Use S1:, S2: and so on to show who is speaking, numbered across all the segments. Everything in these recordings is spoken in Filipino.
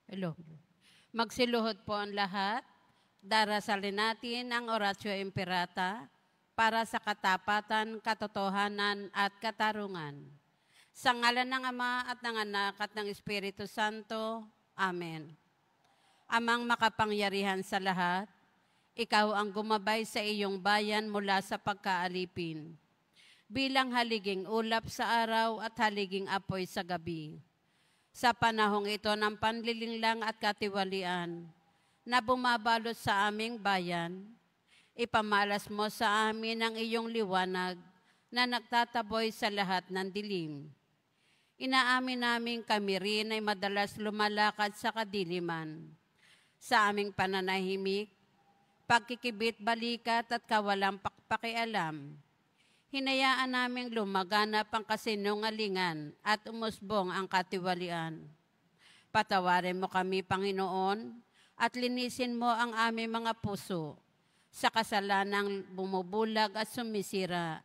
S1: Hello. Magsiluhod po ang lahat. Darasalin natin ang Oratio Imperata para sa katapatan, katotohanan at katarungan. Sa ngalan ng Ama at ng Anak at ng Espiritu Santo. Amen. Amang makapangyarihan sa lahat, ikaw ang gumabay sa iyong bayan mula sa pagkaalipin. Bilang haliging ulap sa araw at haliging apoy sa gabi. Sa panahong ito ng panlilinglang at katiwalian na bumabalot sa aming bayan, ipamalas mo sa amin ang iyong liwanag na nagtataboy sa lahat ng dilim. Inaamin namin kami rin ay madalas lumalakad sa kadiliman. Sa aming pananahimik, pagkikibit balikat at kawalang pakialam, hinayaan naming lumaganap ang kasinungalingan at umusbong ang katiwalian. Patawarin mo kami, Panginoon, at linisin mo ang aming mga puso sa kasalanang bumubulag at sumisira,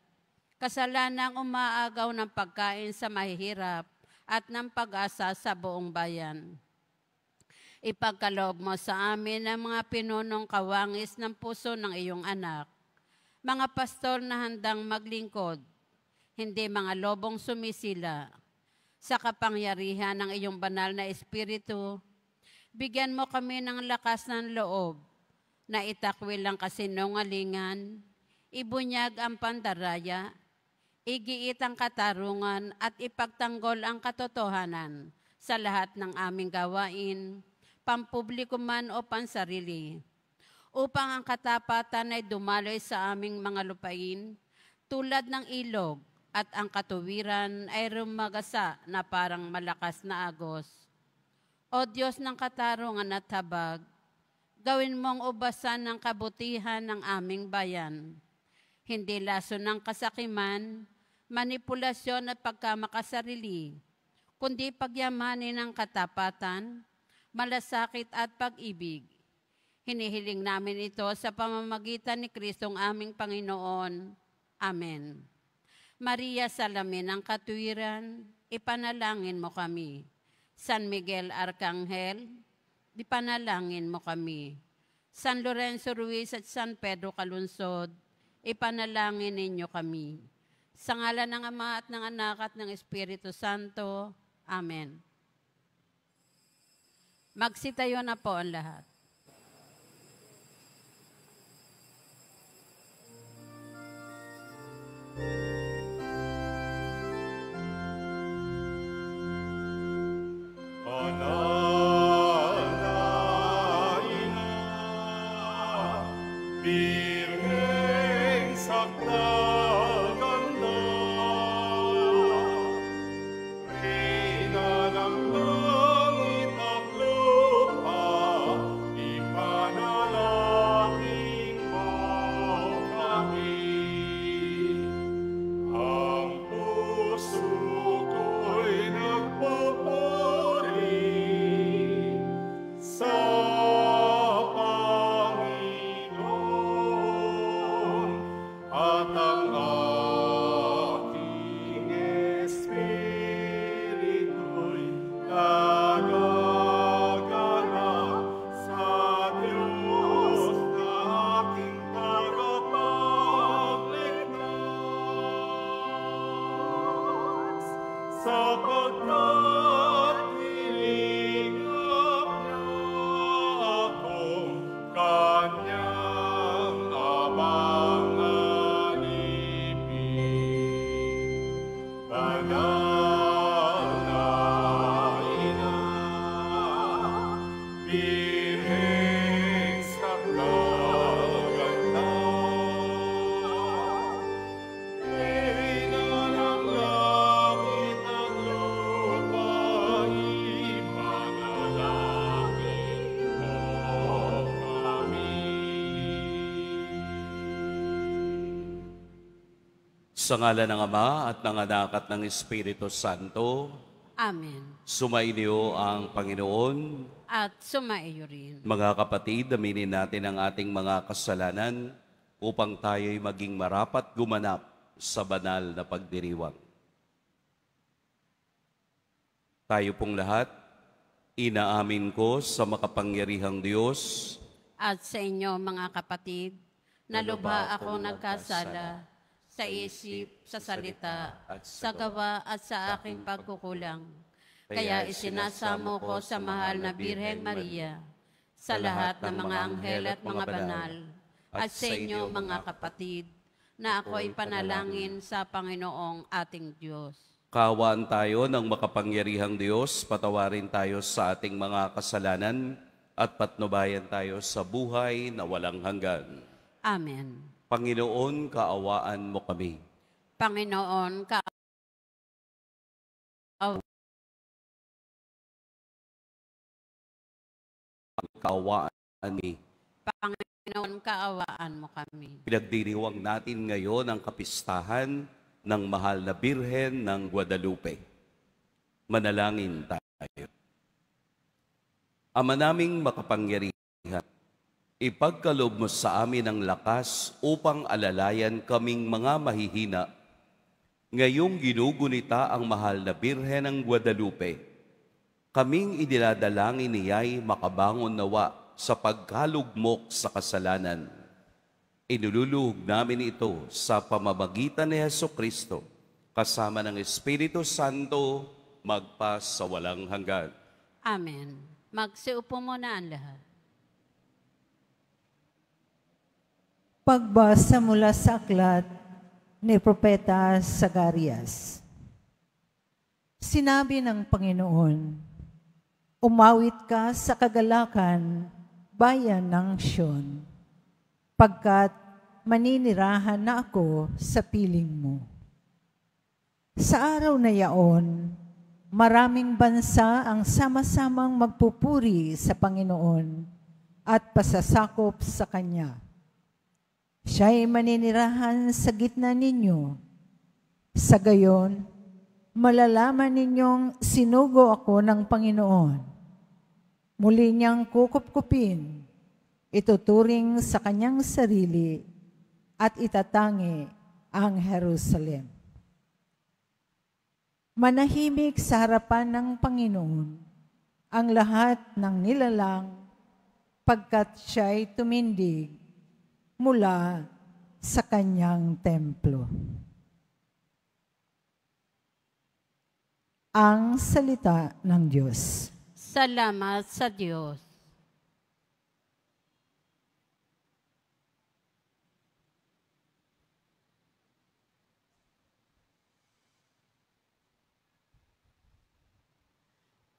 S1: kasalanang umaagaw ng pagkain sa mahihirap at ng pag-asa sa buong bayan. Ipagkaloob mo sa amin ang mga pinunong kawangis ng puso ng iyong anak, mga pastor na handang maglingkod, hindi mga lobong sumisila. Sa kapangyarihan ng iyong banal na Espiritu, bigyan mo kami ng lakas ng loob na itakwil ang kasinungalingan, ibunyag ang pandaraya, igiit ang katarungan at ipagtanggol ang katotohanan sa lahat ng aming gawain, pampubliko man o pansarili, upang ang katapatan ay dumaloy sa aming mga lupain tulad ng ilog at ang katuwiran ay rumagasa na parang malakas na agos. O Diyos ng katarungan at habag, gawin mong ubasan ng kabutihan ng aming bayan. Hindi laso ng kasakiman, manipulasyon at pagkamakasarili, kundi pagyamanin ng katapatan, malasakit at pag-ibig. Hinihiling namin ito sa pamamagitan ni Kristong aming Panginoon. Amen. Maria, salamin ng katuwiran, ipanalangin mo kami. San Miguel Arcangel, ipanalangin mo kami. San Lorenzo Ruiz at San Pedro Calunsod, ipanalangin ninyo kami. Sa ngalan ng Ama at ng Anak at ng Espiritu Santo. Amen. Magsitayo na po ang lahat.
S2: Sa ngalan ng Ama at ng Anak at ng Espiritu Santo.
S1: Amen.
S2: Sumainyo ang Panginoon.
S1: At sumaiyo rin.
S2: Mga kapatid, aminin natin ang ating mga kasalanan upang tayo'y maging marapat gumanap sa banal na pagdiriwang. Tayo pong lahat Inaamin ko sa makapangyarihang Diyos
S1: At sa inyo, mga kapatid, na lubha akong nagkasala sa isip, sa salita, sa gawa at sa aking pagkukulang. Kaya isinasamo ko sa mahal na Birheng Maria, sa lahat ng mga anghel at mga banal, at sa inyo, mga kapatid, na ako'y panalangin sa Panginoong ating Diyos.
S2: Kaawaan tayo ng makapangyarihang Diyos, patawarin tayo sa ating mga kasalanan at patnubayan tayo sa buhay na walang hanggan.
S1: Amen.
S2: Panginoon, kaawaan mo kami.
S1: Panginoon,
S2: Kaawaan kami.
S1: Panginoon, kaawaan mo kami.
S2: Pinagdiriwang natin ngayon ang kapistahan ng mahal na Birhen ng Guadalupe. Manalangin tayo. Ama naming makapangyarihan, ipagkaloob mo sa amin ang lakas upang alalayan kaming mga mahihina. Ngayong ginugunita ang mahal na Birhen ng Guadalupe, kaming idinadalangin niya'y makabangon nawa sa pagkalugmok sa kasalanan. Inululuhog namin ito sa pamamagitan ni Jesucristo, kasama ng Espiritu Santo, magpa sa walang hanggan.
S1: Amen. Magsiupo muna ang lahat.
S3: Pagbasa mula sa aklat ni Propeta Zacarias. Sinabi ng Panginoon, umawit ka sa kagalakan, bayan ng Sion, pagkat maninirahan na ako sa piling mo. Sa araw na yaon, maraming bansa ang sama-samang magpupuri sa Panginoon at pasasakop sa Kanya. Siya'y maninirahan sa gitna ninyo. Sa gayon, malalaman ninyong sinugo ako ng Panginoon. Muli niyang kukupkupin, ituturing sa kanyang sarili at itatangi ang Jerusalem. Manahimik sa harapan ng Panginoon ang lahat ng nilalang pagkat siya'y tumindig mula sa kanyang templo. Ang salita ng Diyos.
S1: Salamat sa Diyos.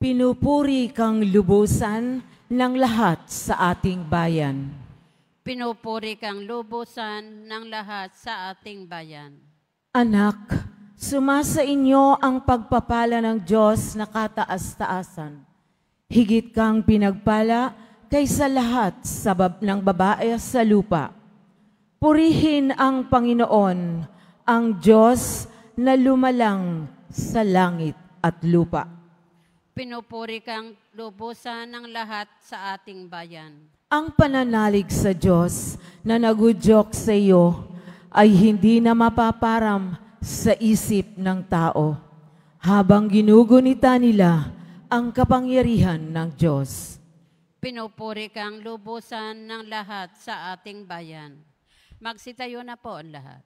S4: Pinupuri kang lubusan ng lahat sa ating bayan.
S1: Pinupuri kang lubusan ng lahat sa ating bayan.
S4: Anak, sumasa inyo ang pagpapala ng Diyos na kataas-taasan. Higit kang pinagpala kaysa lahat ng babae sa lupa. Purihin ang Panginoon, ang Diyos na lumalang sa langit at lupa.
S1: Pinupuri kang lubusan ng lahat sa ating bayan.
S4: Ang pananalig sa Diyos na nagudyok sa iyo ay hindi na mapaparam sa isip ng tao, habang ginugunita nila ang kapangyarihan ng Diyos.
S1: Pinupuri kang lubusan ng lahat sa ating bayan. Magsitayo na po ang lahat.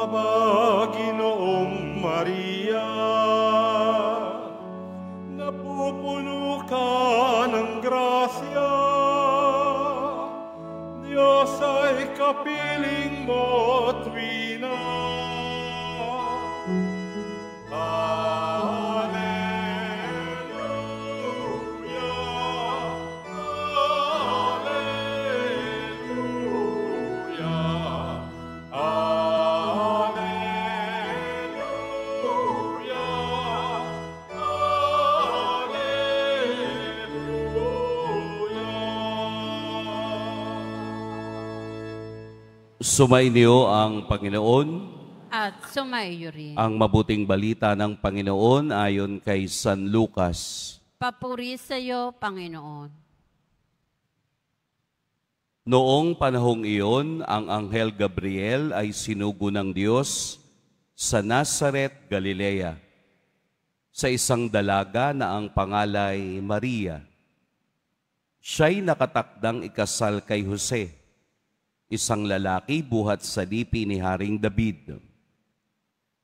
S5: Aba, Ginoong Maria, napupuno ka ng grasya, Diyos ay kapiling mo tuwina.
S2: Sumainyo ang Panginoon.
S1: At sumaiyo rin.
S2: Ang mabuting balita ng Panginoon ayon kay San Lucas.
S1: Papuri sa iyo, Panginoon.
S2: Noong panahong iyon, ang Anghel Gabriel ay sinugo ng Diyos sa Nazaret, Galilea, sa isang dalaga na ang pangalay Maria. Siya'y nakatakdang ikasal kay Jose, isang lalaki buhat sa lipi ni Haring David.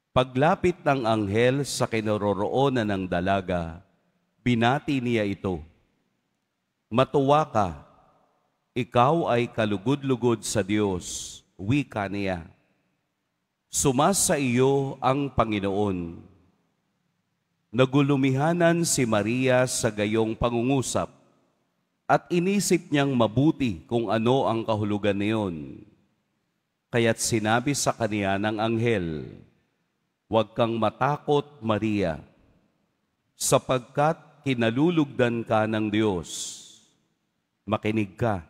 S2: Paglapit ng anghel sa kinaroroonan ng dalaga, binati niya ito, "Matuwa ka, ikaw ay kalugod-lugod sa Diyos," wika niya. "Sumasa iyo ang Panginoon." Nagulumihanan si Maria sa gayong pangungusap at inisip niyang mabuti kung ano ang kahulugan niyon. Kaya't sinabi sa kaniya ng anghel, "Huwag kang matakot, Maria, sapagkat kinalulugdan ka ng Diyos. Makinig ka.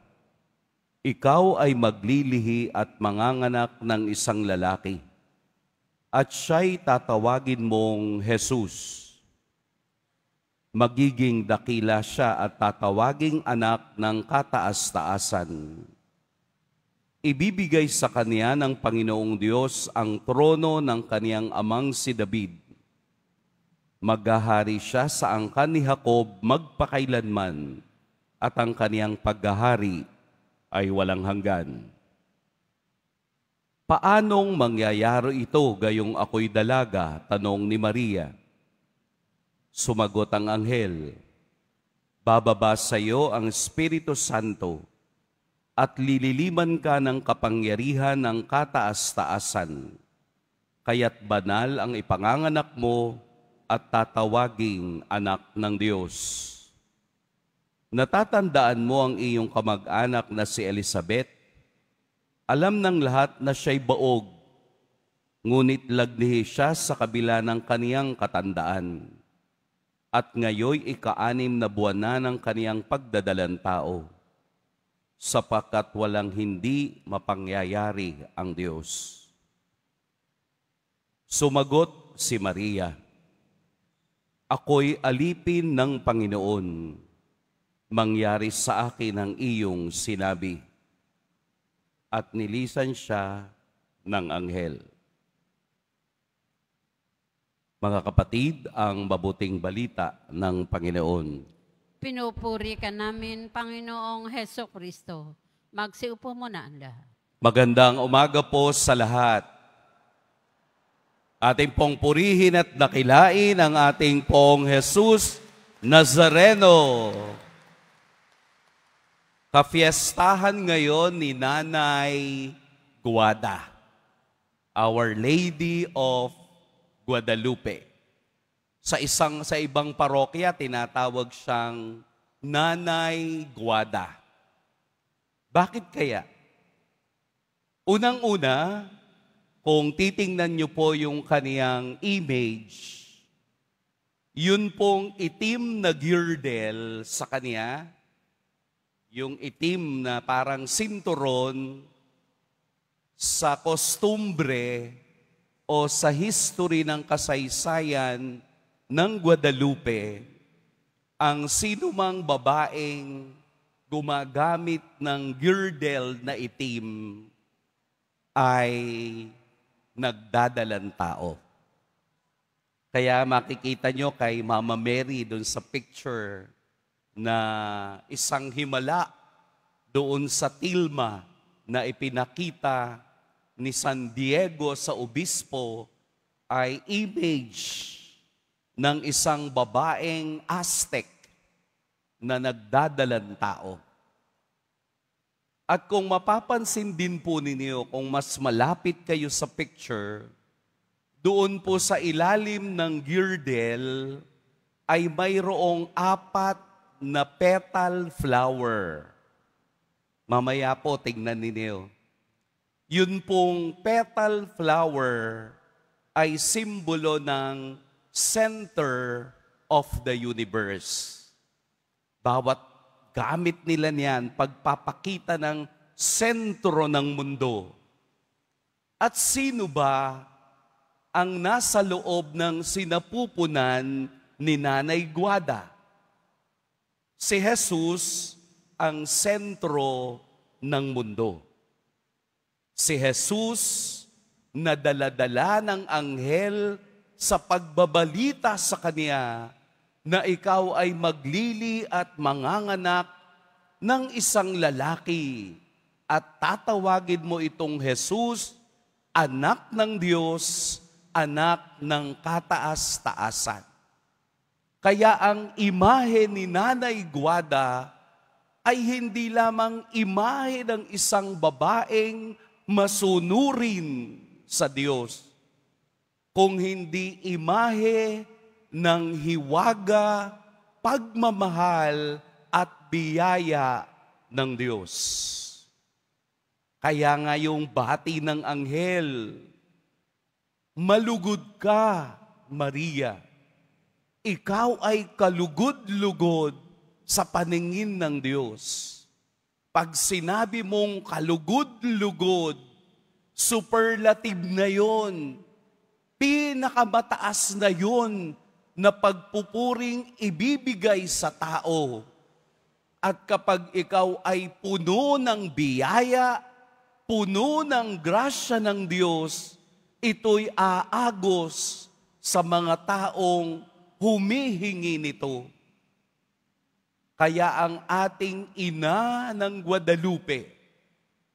S2: Ikaw ay maglilihi at manganganak ng isang lalaki, at siya'y tatawagin mong Jesus. Magiging dakila siya at tatawaging anak ng kataas-taasan. Ibibigay sa kaniya ng Panginoong Diyos ang trono ng kaniyang amang si David. Maghahari siya sa angkan ni Jacob magpakailanman, at ang kaniyang paghahari ay walang hanggan." "Paanong mangyayari ito gayong ako'y dalaga?" tanong ni Maria. Sumagot ang anghel, "Bababa sa iyo ang Espiritu Santo at lililiman ka ng kapangyarihan ng kataas-taasan. Kaya't banal ang ipanganganak mo at tatawaging anak ng Diyos. Natatandaan mo ang iyong kamag-anak na si Elizabeth. Alam ng lahat na siya'y baog, ngunit lagnihi siya sa kabila ng kaniyang katandaan. At ngayoy ika-6 na buwan na ng kaniyang pagdadalang tao, sapagkat walang hindi mapangyayari ang Diyos." Sumagot si Maria, "Ako'y alipin ng Panginoon. Mangyari sa akin ang iyong sinabi." At nilisan siya ng anghel. Mga kapatid, ang mabuting balita ng Panginoon.
S1: Pinupuri ka namin, Panginoong Heso Kristo. Magsiupo muna ang lahat.
S2: Magandang umaga po sa lahat. Ating pong purihin at dakilain ang ating pong Jesus Nazareno. Kafiestahan ngayon ni Nanay Guada, Our Lady of Guadalupe. Sa ibang parokya, tinatawag siyang Nanay Guada. Bakit kaya? Unang-una, kung titingnan niyo po yung kaniyang image, yun pong itim na girdle sa kaniya, yung itim na parang sinturon sa kostumbre o sa history ng kasaysayan ng Guadalupe, ang sinumang babaeng gumagamit ng girdle na itim ay nagdadalang tao. Kaya makikita nyo kay Mama Mary doon sa picture na isang himala doon sa tilma na ipinakita ni San Diego sa obispo ay image ng isang babaeng Aztec na nagdadalang tao. At kung mapapansin din po ninyo, kung mas malapit kayo sa picture, doon po sa ilalim ng girdle ay mayroong 4 na petal flower. Mamaya po, tingnan ninyo. Yun pong petal flower ay simbolo ng center of the universe. Bawat gamit nila niyan, pagpapakita ng sentro ng mundo, At sino ba ang nasa loob ng sinapupunan ni Nanay Guada? Si Jesus ang sentro ng mundo. Si Jesus na dala-dala ng anghel sa pagbabalita sa kanya na ikaw ay maglili at manganganak ng isang lalaki at tatawagin mo itong Jesus, anak ng Diyos, anak ng kataas-taasan. Kaya ang imahe ni Nanay Guada ay hindi lamang imahe ng isang babaeng masunurin sa Diyos, kung hindi imahe ng hiwaga, pagmamahal at biyaya ng Diyos. Kaya nga yung bati ng anghel, malugod ka, Maria. Ikaw ay kalugod-lugod sa paningin ng Diyos. Pag sinabi mong kalugod-lugod, superlative na yon, pinakamataas na yon na pagpupuring ibibigay sa tao. At kapag ikaw ay puno ng biyaya, puno ng grasya ng Diyos, ito'y aagos sa mga taong humihingi nito. Kaya ang ating ina ng Guadalupe,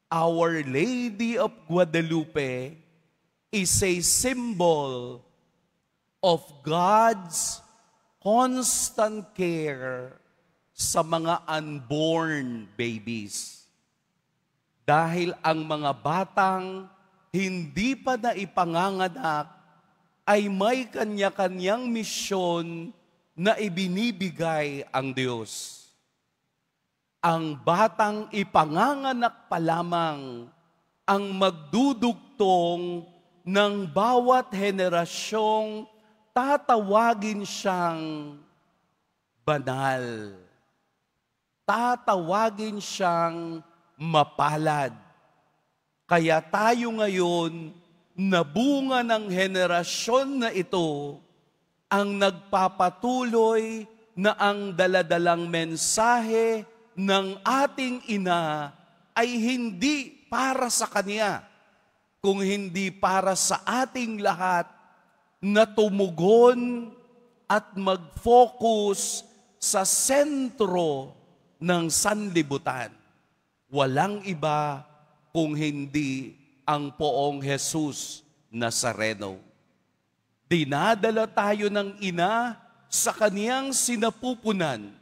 S2: Our Lady of Guadalupe, is a symbol of God's constant care sa mga unborn babies. Dahil ang mga batang hindi pa naipanganganak ay may kanya-kanyang misyon na ibinibigay ang Diyos. Ang batang ipanganganak pa lamang ang magdudugtong ng bawat henerasyong tatawagin siyang banal. Tatawagin siyang mapalad. Kaya tayo ngayon, na bunga ng henerasyon na ito, ang nagpapatuloy na ang daladalang mensahe ng ating ina ay hindi para sa kanya, kung hindi para sa ating lahat na tumugon at mag-focus sa sentro ng sanlibutan. Walang iba kung hindi ang poong Jesus Nazareno. Dinadala tayo ng ina sa kaniyang sinapupunan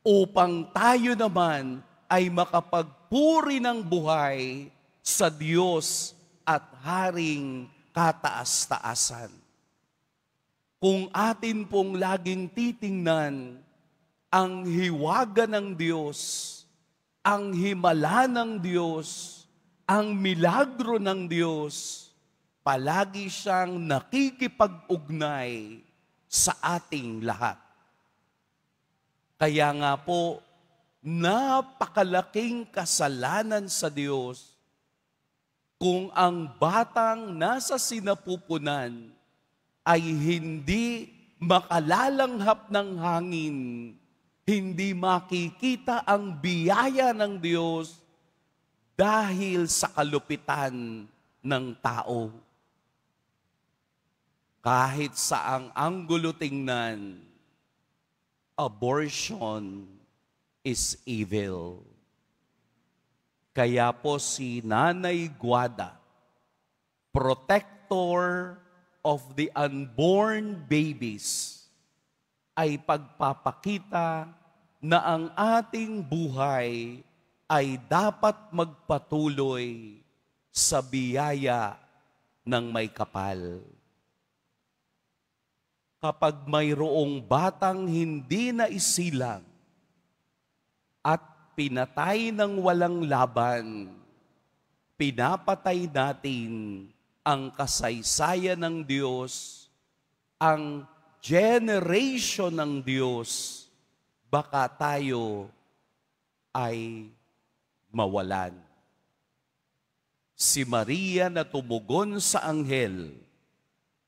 S2: upang tayo naman ay makapagpuri ng buhay sa Diyos at Haring kataas-taasan. Kung atin pong laging titingnan ang hiwaga ng Diyos, ang himala ng Diyos, ang milagro ng Diyos, palagi siyang nakikipag-ugnay sa ating lahat. Kaya nga po, napakalaking kasalanan sa Diyos kung ang batang nasa sinapupunan ay hindi makalalanghap ng hangin, hindi makikita ang biyaya ng Diyos dahil sa kalupitan ng tao. Kahit saang anggulo tingnan, abortion is evil. Kaya po si Nanay Guada, protector of the unborn babies, ay pagpapakita na ang ating buhay ay dapat magpatuloy sa biyaya ng may kapal. Kapag mayroong batang hindi na isilang at pinatay ng walang laban, pinapatay natin ang kasaysayan ng Diyos, ang generation ng Diyos, baka tayo ay mawalan. Si Maria na tumugon sa anghel,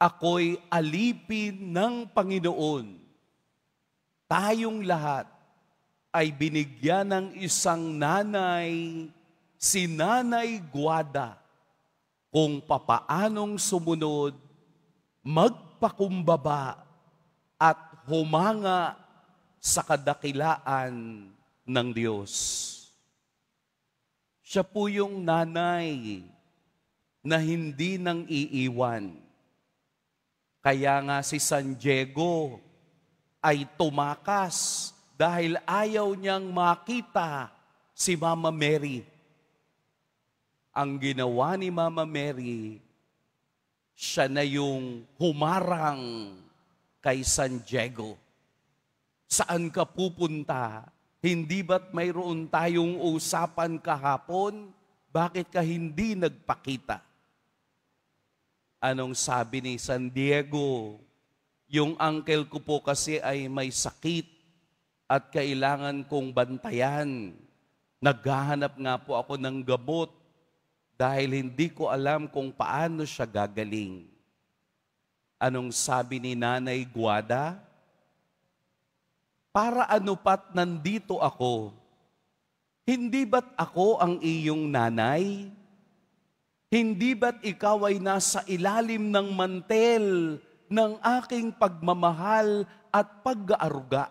S2: ako'y alipin ng Panginoon. Tayong lahat ay binigyan ng isang nanay, si Nanay Guada, kung papaanong sumunod, magpakumbaba at humanga sa kadakilaan ng Diyos. Siya po yung nanay na hindi nang iiwan. Kaya nga si San Diego ay tumakas dahil ayaw niyang makita si Mama Mary. Ang ginawa ni Mama Mary, siya na yung humarang kay San Diego. Saan ka pupunta? Hindi ba't mayroon tayong usapan kahapon? Bakit ka hindi nagpakita? Anong sabi ni San Diego? Yung uncle ko po kasi ay may sakit at kailangan kong bantayan. Naghahanap nga po ako ng gamot dahil hindi ko alam kung paano siya gagaling. Anong sabi ni Nanay Guada? Para ano pat nandito ako? Hindi ba't ako ang iyong nanay? Hindi ba't ikaw ay nasa ilalim ng mantel ng aking pagmamahal at pag-aaruga?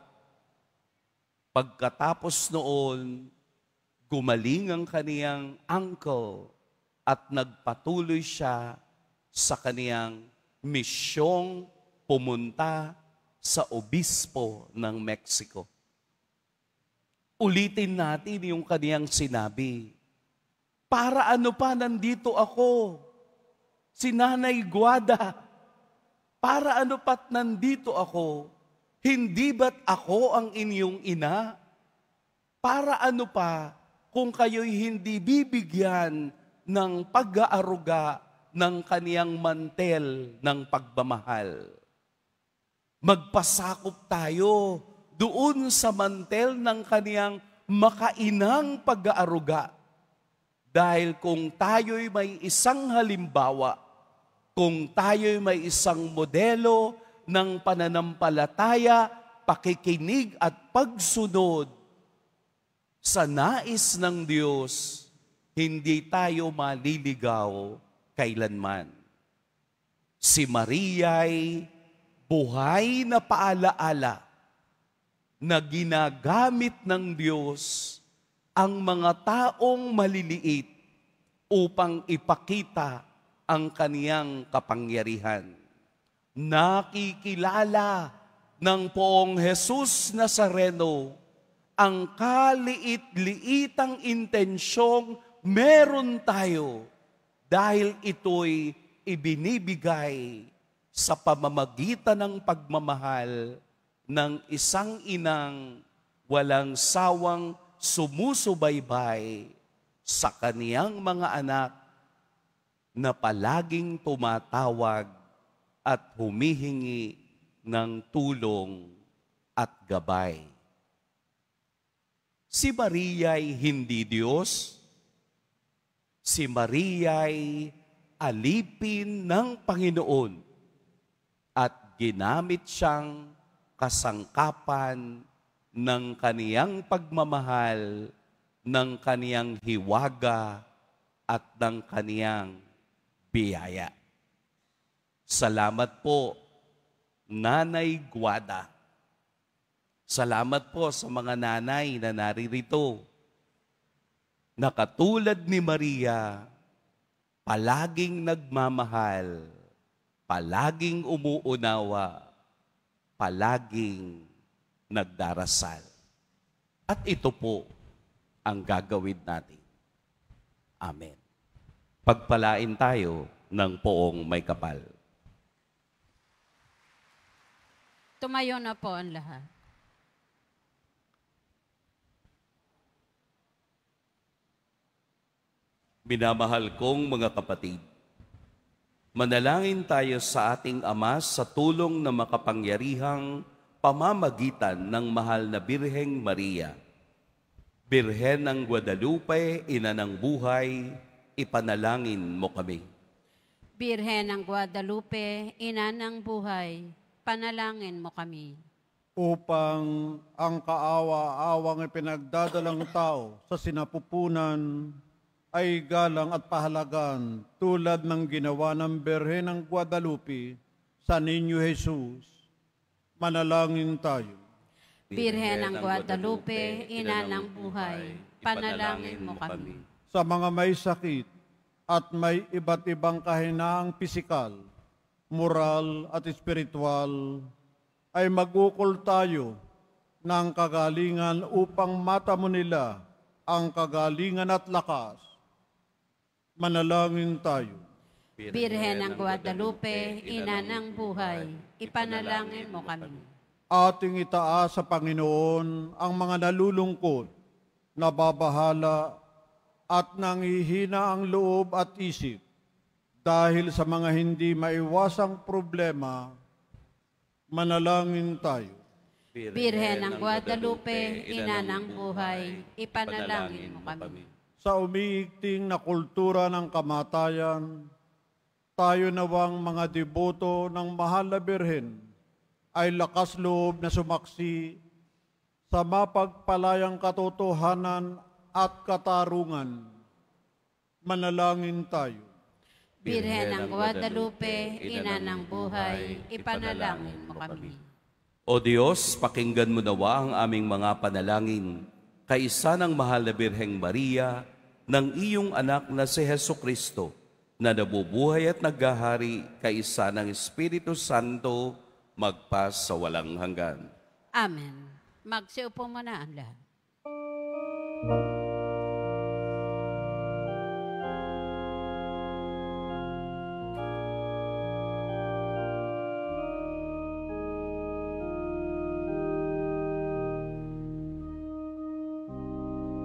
S2: Pagkatapos noon, gumaling ang kaniyang uncle at nagpatuloy siya sa kaniyang misyong pumunta sa obispo ng Mexico. Ulitin natin yung kaniyang sinabi. Para ano pa nandito ako? Si Nanay Guada. Para ano pa't nandito ako? Hindi ba't ako ang inyong ina? Para ano pa kung kayo'y hindi bibigyan ng pag-aaruga ng kaniyang mantel ng pagmamahal? Magpasakop tayo doon sa mantel ng kaniyang makainang pag-aaruga. Dahil kung tayo'y may isang halimbawa, kung tayo'y may isang modelo ng pananampalataya, pakikinig at pagsunod sa nais ng Diyos, hindi tayo maliligaw kailanman. Si Maria'y buhay na paalaala na ginagamit ng Diyos ang mga taong maliliit upang ipakita ang kaniyang kapangyarihan. Nakikilala ng Poong Jesus Nazareno ang kaliit-liitang intensyong meron tayo dahil ito'y ibinibigay sa pamamagitan ng pagmamahal ng isang inang walang sawang sumusubaybay sa kaniyang mga anak na palaging tumatawag at humihingi ng tulong at gabay. Si Maria'y hindi Diyos. Si Maria'y alipin ng Panginoon at ginamit siyang kasangkapan ng kaniyang pagmamahal, ng kaniyang hiwaga, at ng kaniyang biyaya. Salamat po, Nanay Guada. Salamat po sa mga nanay na naririto, na katulad ni Maria, palaging nagmamahal, palaging umuunawa, palaging nagdarasal. At ito po ang gagawin natin. Amen. Pagpalain tayo ng poong may kapal.
S1: Tumayo na po ang lahat.
S2: Minamahal kong mga kapatid, manalangin tayo sa ating Ama sa tulong na makapangyarihang pamamagitan ng mahal na Birheng Maria. Birhen ng Guadalupe, ina ng buhay, ipanalangin mo kami.
S1: Birhen ng Guadalupe, ina ng buhay, panalangin mo kami.
S5: Upang ang kaawa-awang ipinagdadalang tao sa sinapupunan ay galang at pahalagan tulad ng ginawa ng Birhen ng Guadalupe sa Niño Jesus. Manalangin tayo.
S1: Birhen ng Guadalupe, ina ng buhay, panalangin mo kami.
S5: Sa mga may sakit at may iba't ibang kahinaang pisikal, moral at espiritual, ay mag-ukol tayo ng kagalingan upang matamo nila ang kagalingan at lakas. Manalangin tayo.
S1: Birhen ng Guadalupe, ina ng buhay, ipanalangin mo kami.
S5: Ating itaas sa Panginoon ang mga nalulungkot, nababahala at nanghihina ang loob at isip dahil sa mga hindi maiwasang problema. Manalangin tayo.
S1: Birhen ng Guadalupe, ina ng buhay, ipanalangin mo kami.
S5: Sa umiigting na kultura ng kamatayan, tayo nawang mga deboto ng mahal na Birhen ay lakas loob na sumaksi sa mapagpalayang katotohanan at katarungan. Manalangin tayo.
S1: Birhen ng Guadalupe, ina ng buhay, ipanalangin mo kami.
S2: O Diyos, pakinggan mo nawa ang aming mga panalangin, kaisa ng mahal na Birheng Maria, ng iyong anak na si Jesucristo, na nabubuhay at naghahari kaisa ng Espiritu Santo, magpas sa walang hanggan.
S1: Amen. Magsiupo muna ang lahat.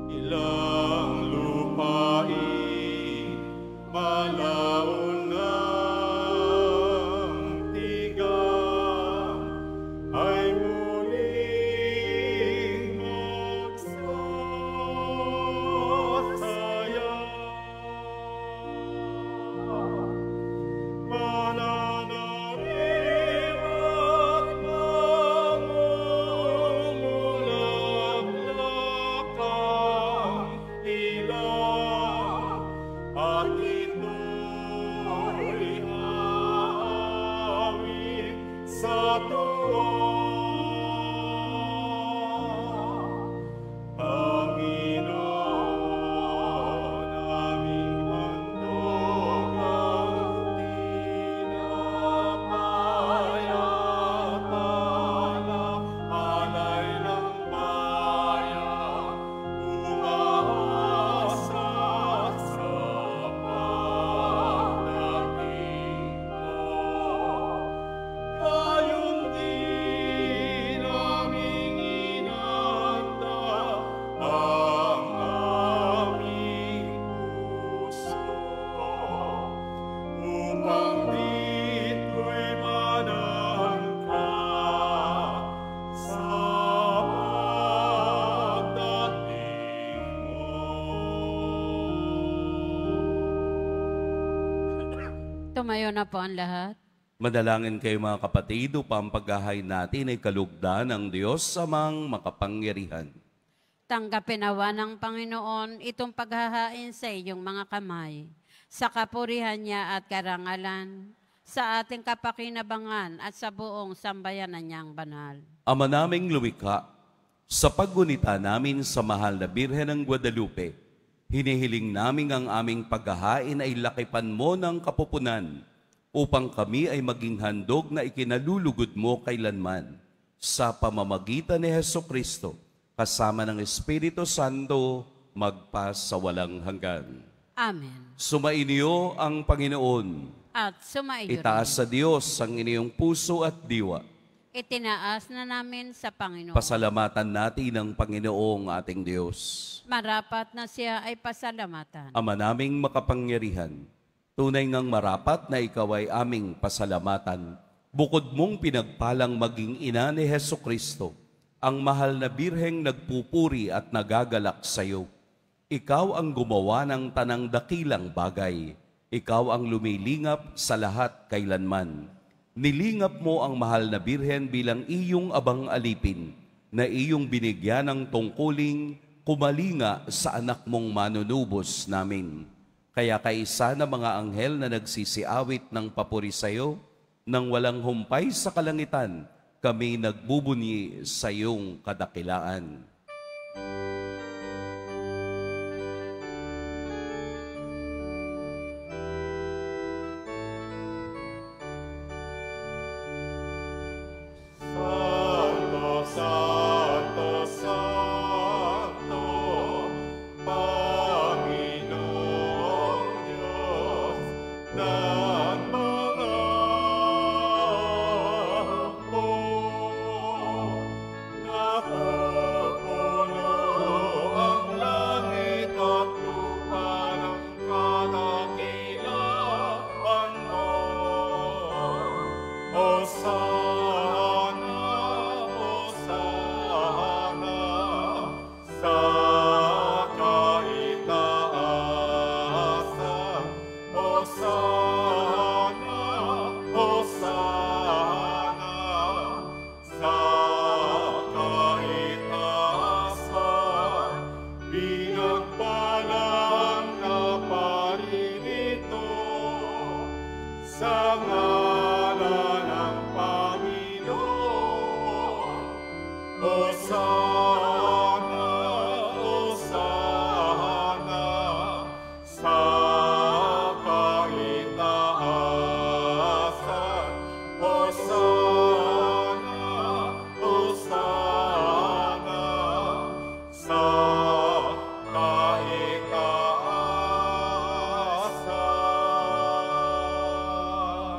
S5: Ilang lupain, malaon ng tigang, ay muling magsasaya. Mananariw at mangungulaklak ang ilang, at ito'y aawit sa tuwa. Panginoon, aming handog ang tinapay at alay ng bayan, umaasa sa pagdating mo. Gayon din aming inanda ang aming puso, upang dito'y manangka sa pagdating mo.
S1: Tumayo na po ang lahat.
S2: Madalangin kayo mga kapatid upang paghahay natin ay kalugdan ng Diyos amang makapangyarihan.
S1: Tanggapin nawa ng Panginoon itong paghahain sa iyong mga kamay, sa kapurihan niya at karangalan, sa ating kapakinabangan at sa buong sambayanan niyang banal.
S2: Ama naming lumikha, sa paggunita namin sa mahal na Birhen ng Guadalupe, hinihiling namin ang aming paghahain ay lakipan mo ng kapupunan, upang kami ay maging handog na ikinalulugod mo kailanman, sa pamamagitan ni Jesucristo, kasama ng Espiritu Santo, magpas sa walang hanggan.
S1: Amen.
S2: Sumainyo ang Panginoon.
S1: At sumaiyo
S2: Itaas sa Diyos ang inyong puso at diwa.
S1: Itinaas na namin sa Panginoon.
S2: Pasalamatan natin ang Panginoong ating Diyos.
S1: Marapat na siya ay pasalamatan.
S2: Ama naming makapangyarihan, tunay ngang marapat na ikaw ay aming pasalamatan. Bukod mong pinagpalang maging ina ni Jesucristo, ang mahal na Birheng nagpupuri at nagagalak sa iyo. Ikaw ang gumawa ng tanang dakilang bagay. Ikaw ang lumilingap sa lahat kailanman. Nilingap mo ang mahal na Birhen bilang iyong abang alipin, na iyong binigyan ng tungkuling kumalinga sa anak mong manunubos namin. Kaya kaisa na mga anghel na nagsisiawit ng papuri sa iyo, nang walang humpay sa kalangitan, kami nagbubunyi sa iyong kadakilaan.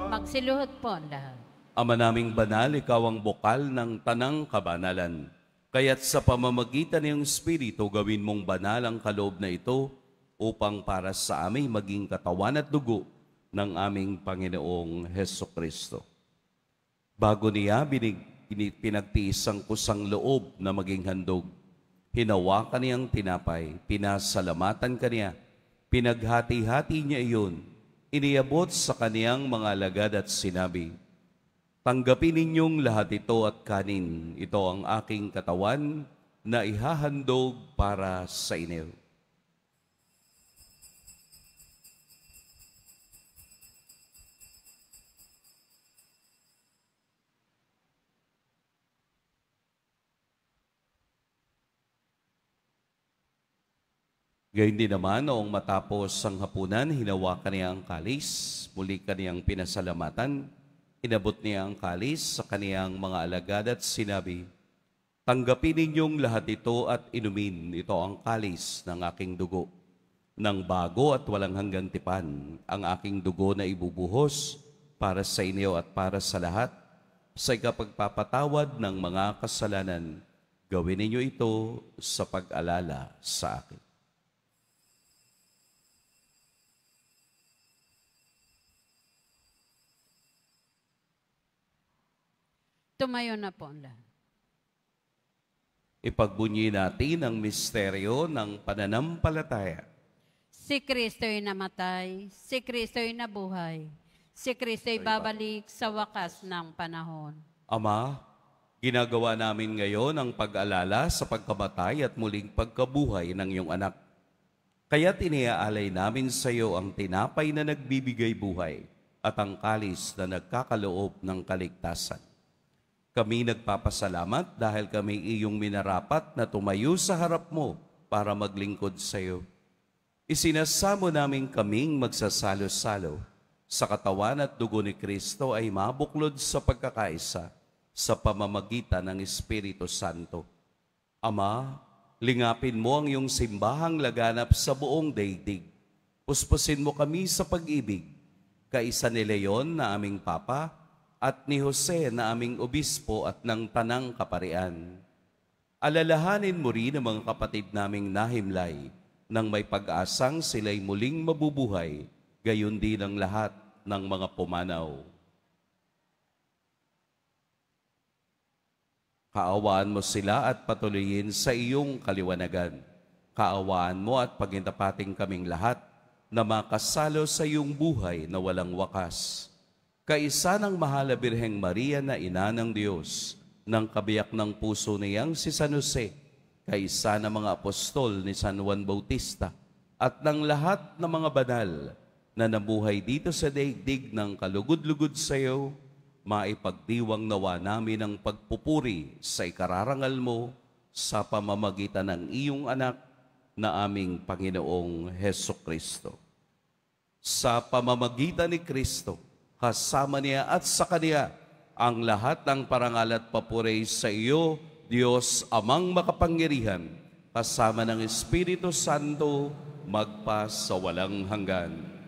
S1: Magsiluhod po ang lahat.
S2: Ama naming banal, ikaw ang bukal ng tanang kabanalan. Kaya't sa pamamagitan ng Espiritu, gawin mong banal ang kaloob na ito upang para sa amin maging katawan at dugo ng aming Panginoong Hesukristo. Bago niya pinagtiis ang kusang loob na maging handog, hinawakan niyang tinapay, pinasalamatan kaniya, pinaghati-hati niya iyon, iniabot sa kaniyang mga alagad at sinabi, "Tanggapin ninyong lahat ito at kanin. Ito ang aking katawan na ihahandog para sa inyo." Gayun din naman, noong matapos ang hapunan, hinawakan niya ang kalis, muli kaniyang pinasalamatan, inabot niya ang kalis sa kaniyang mga alagad at sinabi, "Tanggapin ninyong lahat ito at inumin. Ito ang kalis ng aking dugo, ng bago at walang hanggang tipan, ang aking dugo na ibubuhos para sa inyo at para sa lahat, sa ikapagpapatawad ng mga kasalanan. Gawin ninyo ito sa pag-alala sa akin."
S1: Tumayo na po ang lahat.
S2: Ipagbunyi natin ang misteryo ng pananampalataya.
S1: Si Kristo'y namatay, si Kristo'y nabuhay, si Kristo'y babalik sa wakas ng panahon.
S2: Ama, ginagawa namin ngayon ang pag-alala sa pagkamatay at muling pagkabuhay ng iyong anak. Kaya't iniaalay namin sa iyo ang tinapay na nagbibigay buhay at ang kalis na nagkakaloob ng kaligtasan. Kami nagpapasalamat dahil kami iyong minarapat na tumayo sa harap mo para maglingkod sa iyo. Isinasamo namin kaming magsasalo-salo sa katawan at dugo ni Kristo ay mabuklod sa pagkakaisa sa pamamagitan ng Espiritu Santo. Ama, lingapin mo ang iyong simbahang laganap sa buong daigdig. Puspusin mo kami sa pag-ibig, kaisa ni Leon na aming Papa, at ni Jose na aming obispo at ng tanang kaparian. Alalahanin mo rin ang mga kapatid naming nahimlay nang may pag-asang sila'y muling mabubuhay, gayon din ang lahat ng mga pumanaw. Kaawaan mo sila at patuloyin sa iyong kaliwanagan. kaawaan mo at pagintapating kaming lahat na makasalo sa iyong buhay na walang wakas. Kaisa ng mahal na Birheng Maria na ina ng Diyos, ng kabiyak ng puso niyang si San Jose, kaisa ng mga apostol ni San Juan Bautista, at ng lahat ng mga banal na nabuhay dito sa daigdig ng kalugod-lugod sa iyo, maipagdiwang nawa namin ang pagpupuri sa ikararangal mo sa pamamagitan ng iyong anak na aming Panginoong Hesukristo. Sa pamamagitan ni Kristo, kasama niya at sa Kaniya, ang lahat ng parangal at papuri sa iyo, Diyos Amang makapangyarihan, kasama ng Espiritu Santo, magpa sa walang hanggan.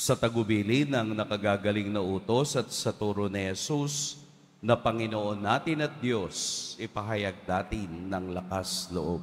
S2: Sa tagubili ng nakagagaling na utos at sa turo ni Jesus, na Panginoon natin at Diyos, ipahayag natin ng lakas loob.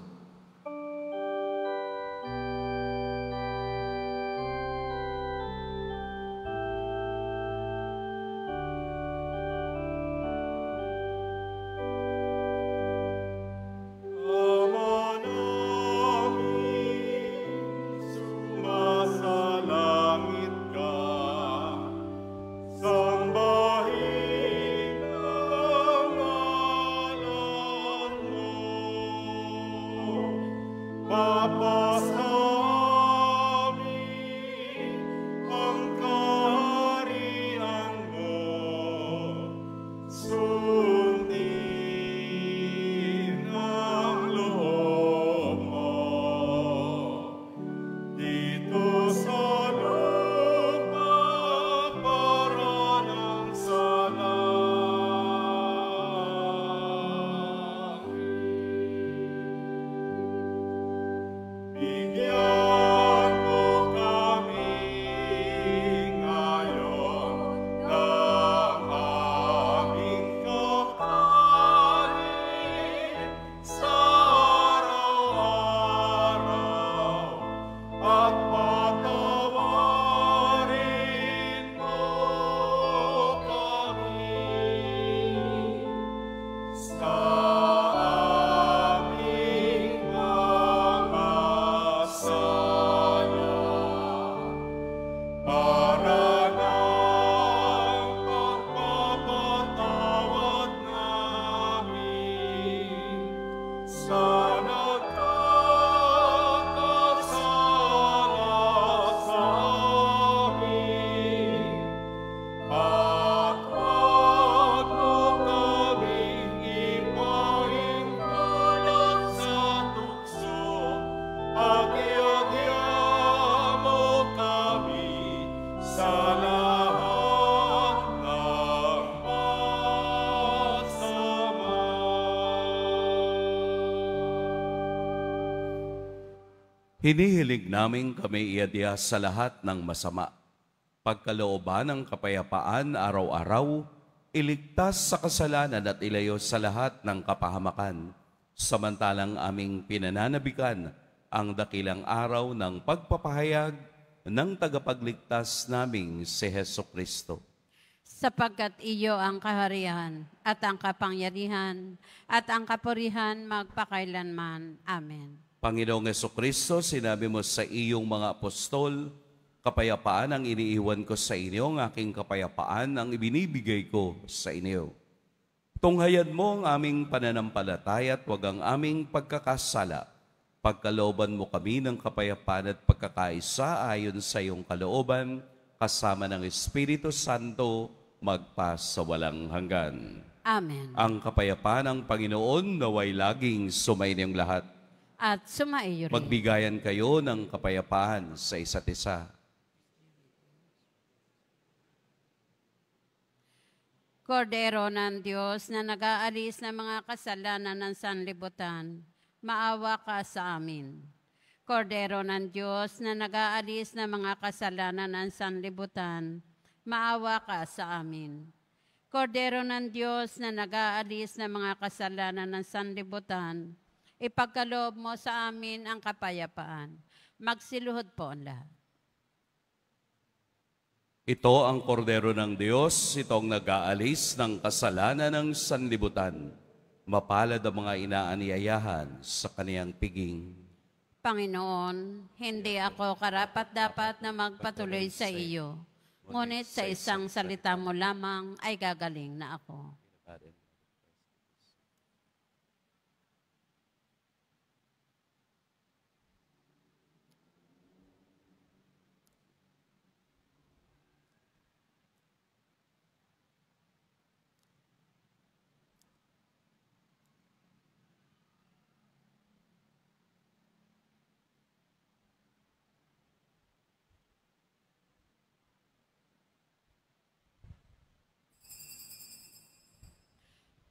S2: Hinihiling namin kami iadya sa lahat ng masama. Pagkalooban ng kapayapaan araw-araw, iligtas sa kasalanan at ilayo sa lahat ng kapahamakan. Samantalang aming pinananabikan ang dakilang araw ng pagpapahayag ng tagapagligtas naming si Hesukristo.
S1: Sapagkat iyo ang kaharian at ang kapangyarihan at ang kapurihan magpakailanman. Amen.
S2: Panginoong Hesukristo, sinabi mo sa iyong mga apostol, kapayapaan ang iniiwan ko sa inyo, ang aking kapayapaan ang ibinibigay ko sa inyo. Tunghayan mo ang aming pananampalataya at huwag ang aming pagkakasala. Pagkalooban mo kami ng kapayapaan at pagkakaisa ayon sa iyong kalooban, kasama ng Espiritu Santo, magpa sa walang hanggan.
S1: Amen.
S2: Ang kapayapaan ng Panginoon naway laging sumainiyong lahat.
S1: At sumaiyo rin.
S2: Magbigayan kayo ng kapayapaan sa isa't isa.
S1: Kordero ng Diyos na nag-aalis ng mga kasalanan ng sanlibutan, maawa ka sa amin. Kordero ng Diyos na nag-aalis ng mga kasalanan ng sanlibutan, maawa ka sa amin. Kordero ng Diyos na nag-aalis ng mga kasalanan ng sanlibutan, ipagkaloob mo sa amin ang kapayapaan. Magsiluhod po ang lahat.
S2: Ito ang kordero ng Diyos, itong nag-aalis ng kasalanan ng sanlibutan. Mapalad ang mga inaaniyayahan sa kaniyang piging.
S1: Panginoon, hindi ako karapat-dapat na magpatuloy sa iyo. Ngunit sa isang salita mo lamang ay gagaling na ako.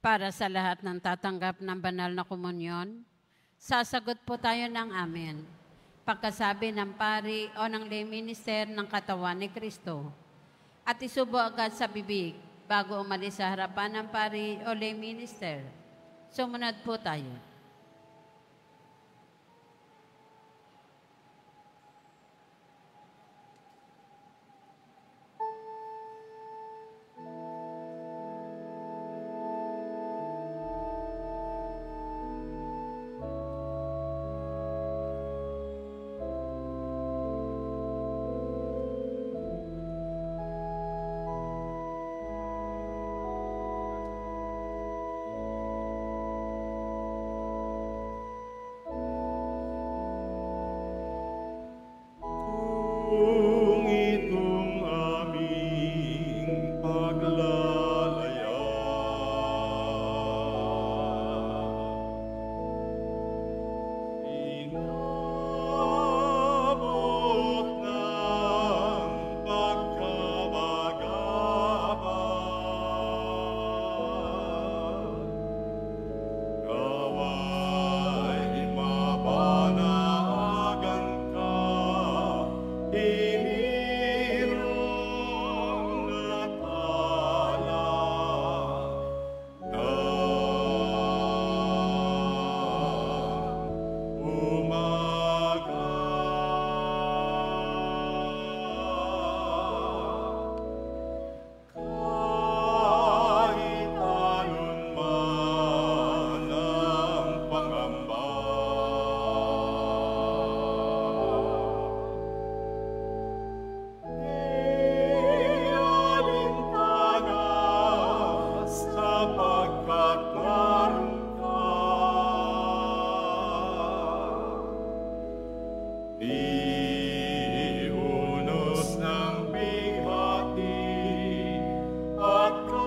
S1: Para sa lahat ng tatanggap ng banal na komunyon, sasagot po tayo ng amen. Pagkasabi ng pari o ng lay minister ng katawan ni Kristo, at isubo agad sa bibig bago umalis sa harapan ng pari o lay minister. Sumunod po tayo.
S6: Kung itong aming paglalaya, inabot ng pagkabagapan, kaway mapanagan ka, inirong natala ng umaga. Kahit anumman ang pangamba, ialintana sapagkat naroon ka. Iunos ng bighati at kadiliman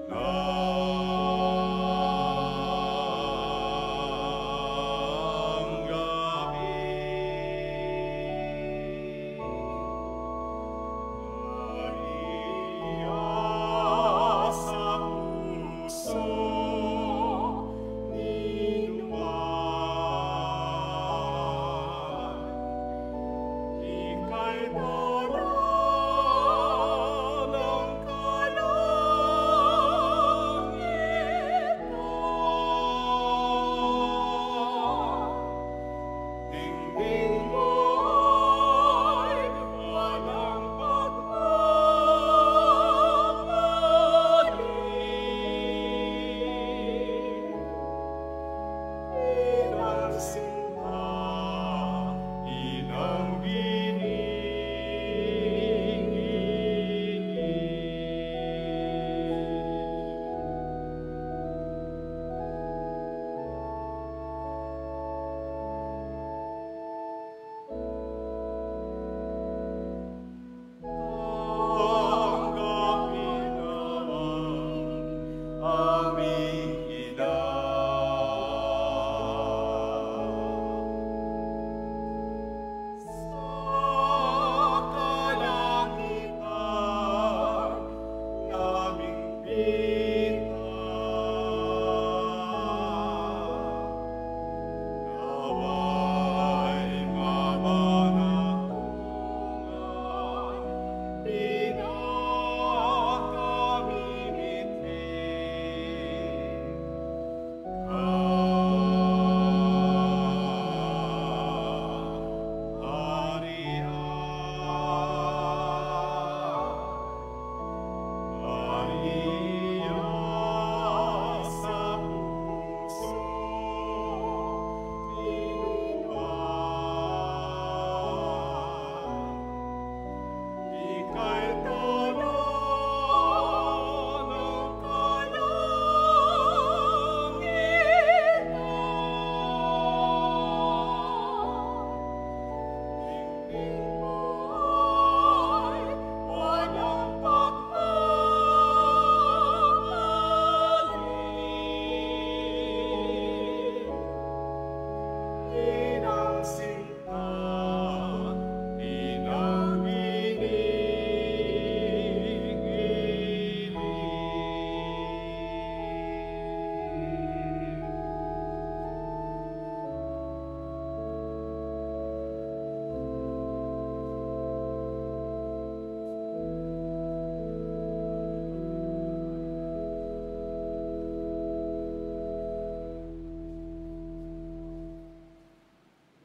S6: ng gabi. Maria sa puso ninuman, ika'y dala ng kalangitan. Dingding mo'y walang pagmamali. Inang sinta, inang bini,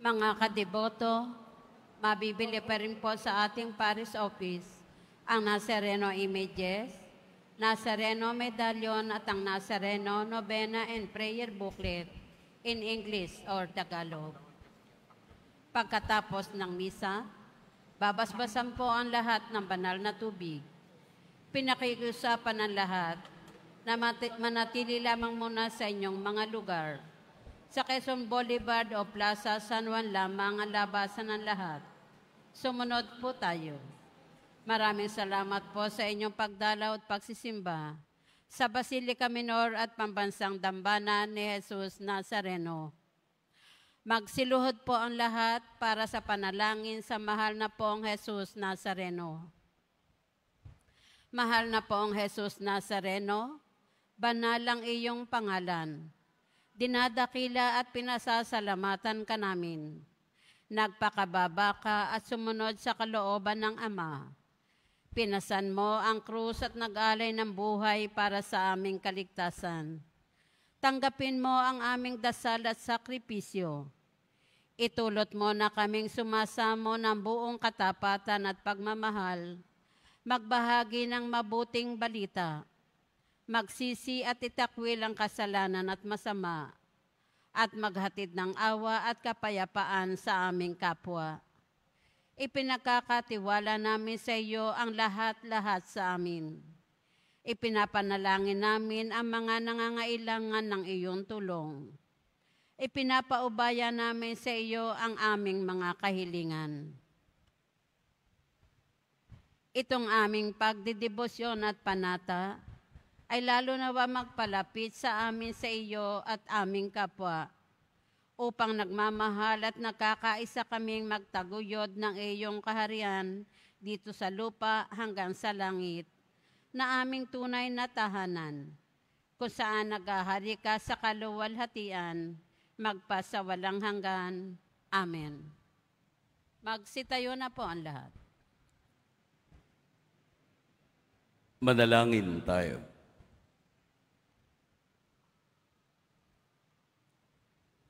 S1: Mga kadeboto, mabibili pa rin po sa ating parish office ang Nazareno images, Nazareno medallion at ang Nazareno novena and prayer booklet in English or Tagalog. Pagkatapos ng misa, babasbasan po ang lahat ng banal na tubig. Pinakikiusapan ng lahat na manatili lamang muna sa inyong mga lugar. Sa Quezon Boulevard o Plaza San Juan lamang ang labasan ng lahat. Sumunod po tayo. Maraming salamat po sa inyong pagdalaw at pagsisimba sa Basilica Minor at Pambansang Dambana ni Jesus Nazareno. Magsiluhod po ang lahat para sa panalangin sa mahal na poong Jesus Nazareno. Mahal na poong Jesus Nazareno, banal ang iyong pangalan. Dinadakila at pinasasalamatan ka namin. Nagpakababa ka at sumunod sa kalooban ng Ama. Pinasan mo ang krus at nag-alay ng buhay para sa aming kaligtasan. Tanggapin mo ang aming dasal at sakripisyo. Itulot mo na kaming sumasamo ng buong katapatan at pagmamahal, magbahagi ng mabuting balita, magsisi at itakwil ang kasalanan at masama, at maghatid ng awa at kapayapaan sa aming kapwa. Ipinagkakatiwala namin sa iyo ang lahat-lahat sa amin. Ipinapanalangin namin ang mga nangangailangan ng iyong tulong. Ipinapaubaya namin sa iyo ang aming mga kahilingan. Itong aming pagdidebosyon at panata ay lalo nawa magpalapit sa amin sa iyo at aming kapwa, upang nagmamahal at nakakaisa kaming magtaguyod ng iyong kaharian dito sa lupa hanggang sa langit, na aming tunay na tahanan, kung saan naghahari ka sa kaluwalhatian, magpasawalang hanggan. Amen. Magsitayo na po ang lahat.
S2: Manalangin tayo.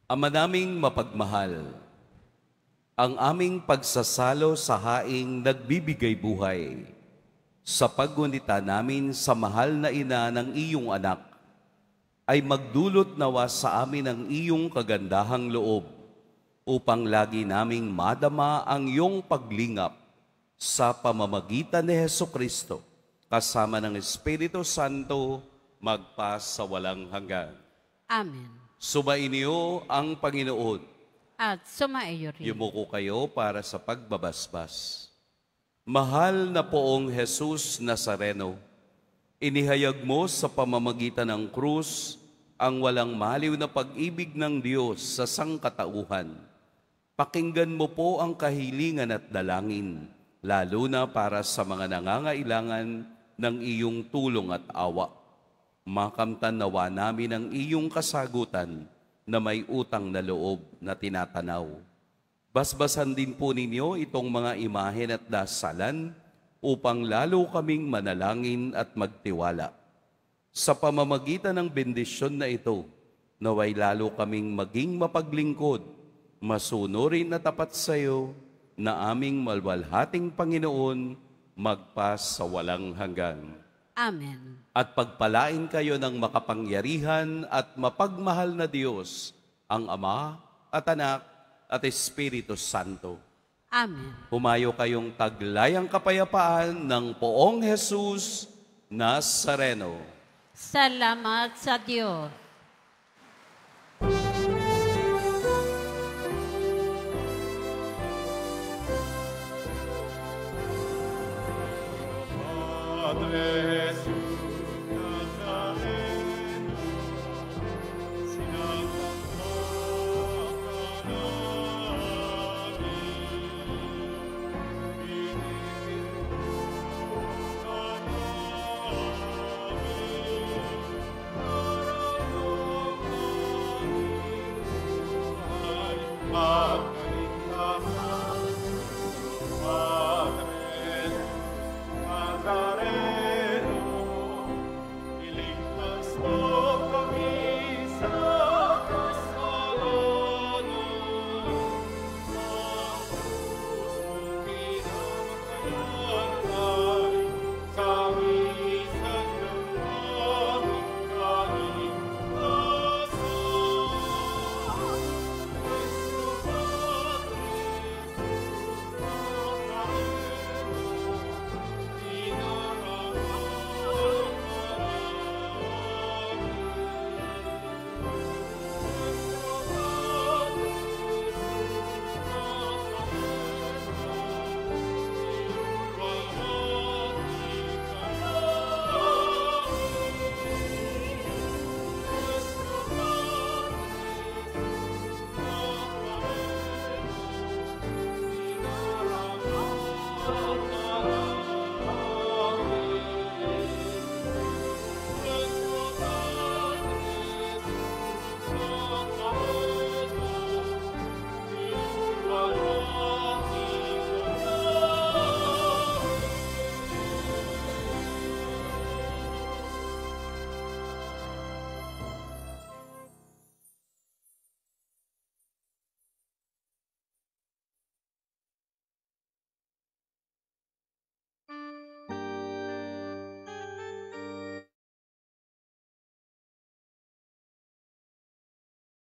S2: Ama naming mapagmahal, ang aming pagsasalo sa haing nagbibigay buhay sa paggunita namin sa mahal na ina ng iyong anak ay magdulot nawa sa amin ang iyong kagandahang loob upang lagi naming madama ang iyong paglingap sa pamamagitan ni Hesukristo kasama ng Espiritu Santo magpasawalang hanggan.
S1: Amen.
S2: Sumainyo ang Panginoon.
S1: At sumaiyo rin.
S2: Yumuko kayo para sa pagbabasbas. Mahal na poong Jesus Nazareno, inihayag mo sa pamamagitan ng krus ang walang maliw na pag-ibig ng Diyos sa sangkatauhan. Pakinggan mo po ang kahilingan at dalangin, lalo na para sa mga nangangailangan ng iyong tulong at awa. Makamtan nawa namin ang iyong kasagutan na may utang na loob na tinatanaw. Basbasan din po ninyo itong mga imahen at dasalan upang lalo kaming manalangin at magtiwala. Sa pamamagitan ng bendisyon na ito, naway lalo kaming maging mapaglingkod, masunurin na tapat sa iyo, na aming malwalhating Panginoon, magpas sa walang hanggan.
S1: Amen.
S2: At pagpalain kayo ng makapangyarihan at mapagmahal na Diyos, ang Ama at Anak at Espiritu Santo.
S1: Amen.
S2: Humayo kayong taglayang kapayapaan ng poong Jesus Nazareno.
S1: Salamat sa Diyos.
S6: Padre